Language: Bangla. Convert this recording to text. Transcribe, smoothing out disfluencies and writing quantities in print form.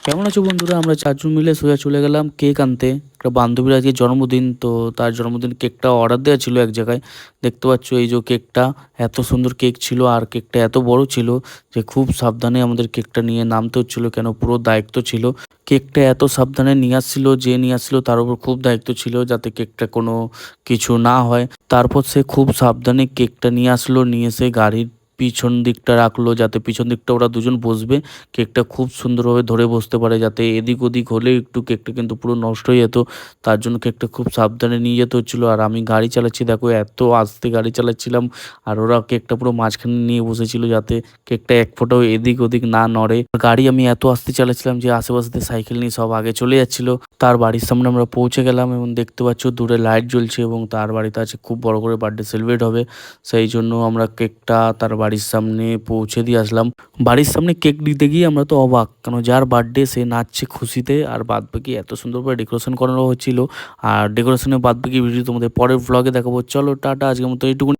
কেমন আছো বন্ধুরা? আমরা চারজন মিলে সোজা চলে গেলাম কেক আনতে। একটা বান্ধবীর আজকে জন্মদিন, তো তার জন্মদিন কেকটা অর্ডার দেওয়া ছিল এক জায়গায়। দেখতে পাচ্ছ এই যে কেকটা, এত সুন্দর কেক ছিল আর কেকটা এত বড় ছিল যে খুব সাবধানে আমাদের কেকটা নিয়ে নামতে হচ্ছিল, কেন পুরো দায়িত্ব ছিল। কেকটা এত সাবধানে নিয়ে আসছিল, যে নিয়ে আসছিল তার উপর খুব দায়িত্ব ছিল যাতে কেকটা কোনো কিছু না হয়। তারপর সে খুব সাবধানে কেকটা নিয়ে আসলো, নিয়ে এসে গাড়ির পিছন দিকটা রাখলো যাতে পিছন দিকটা ওরা দুজন বসবে, কেকটা খুব সুন্দরভাবে ধরে বসতে পারে, যাতে এদিক ওদিক হলে একটু কেকটা কিন্তু পুরো নষ্ট হয়ে যেত। তার জন্য কেকটা খুব সাবধানে নিয়ে যেতে হচ্ছিলো। আর আমি গাড়ি চালাচ্ছি, দেখো এত আস্তে গাড়ি চালাচ্ছিলাম, আর ওরা কেকটা পুরো মাঝখানে নিয়ে বসেছিল যাতে কেকটা এক ফোঁটাও এদিক ওদিক না নড়ে। গাড়ি আমি এত আস্তে চালাচ্ছিলাম যে আশেপাশে সাইকেল নিয়ে সব আগে চলে যাচ্ছিল। তার বাড়ির সামনে আমরা পৌঁছে গেলাম এবং দেখতে পাচ্ছ দূরে লাইট জ্বলছে এবং তার বাড়িতে আছে খুব বড় করে বার্থডে সেলিব্রেট হবে। সেই জন্য আমরা কেকটা তার বাড়ির সামনে পৌঁছে দিয়ে আসলাম। বাড়ির সামনে কেক দিতে গিয়ে আমরা তো অবাক, কেন যার বার্থডে সে নাচছে খুশিতে, আর বাদবাকি এত সুন্দরভাবে ডেকোরেশন করানো হচ্ছিল। আর ডেকোরেশনের বাদবাকি ভিডিও তোমাদের পরের ভ্লগে দেখাবো। চলো টাটা, আজকের মতো এইটুকু।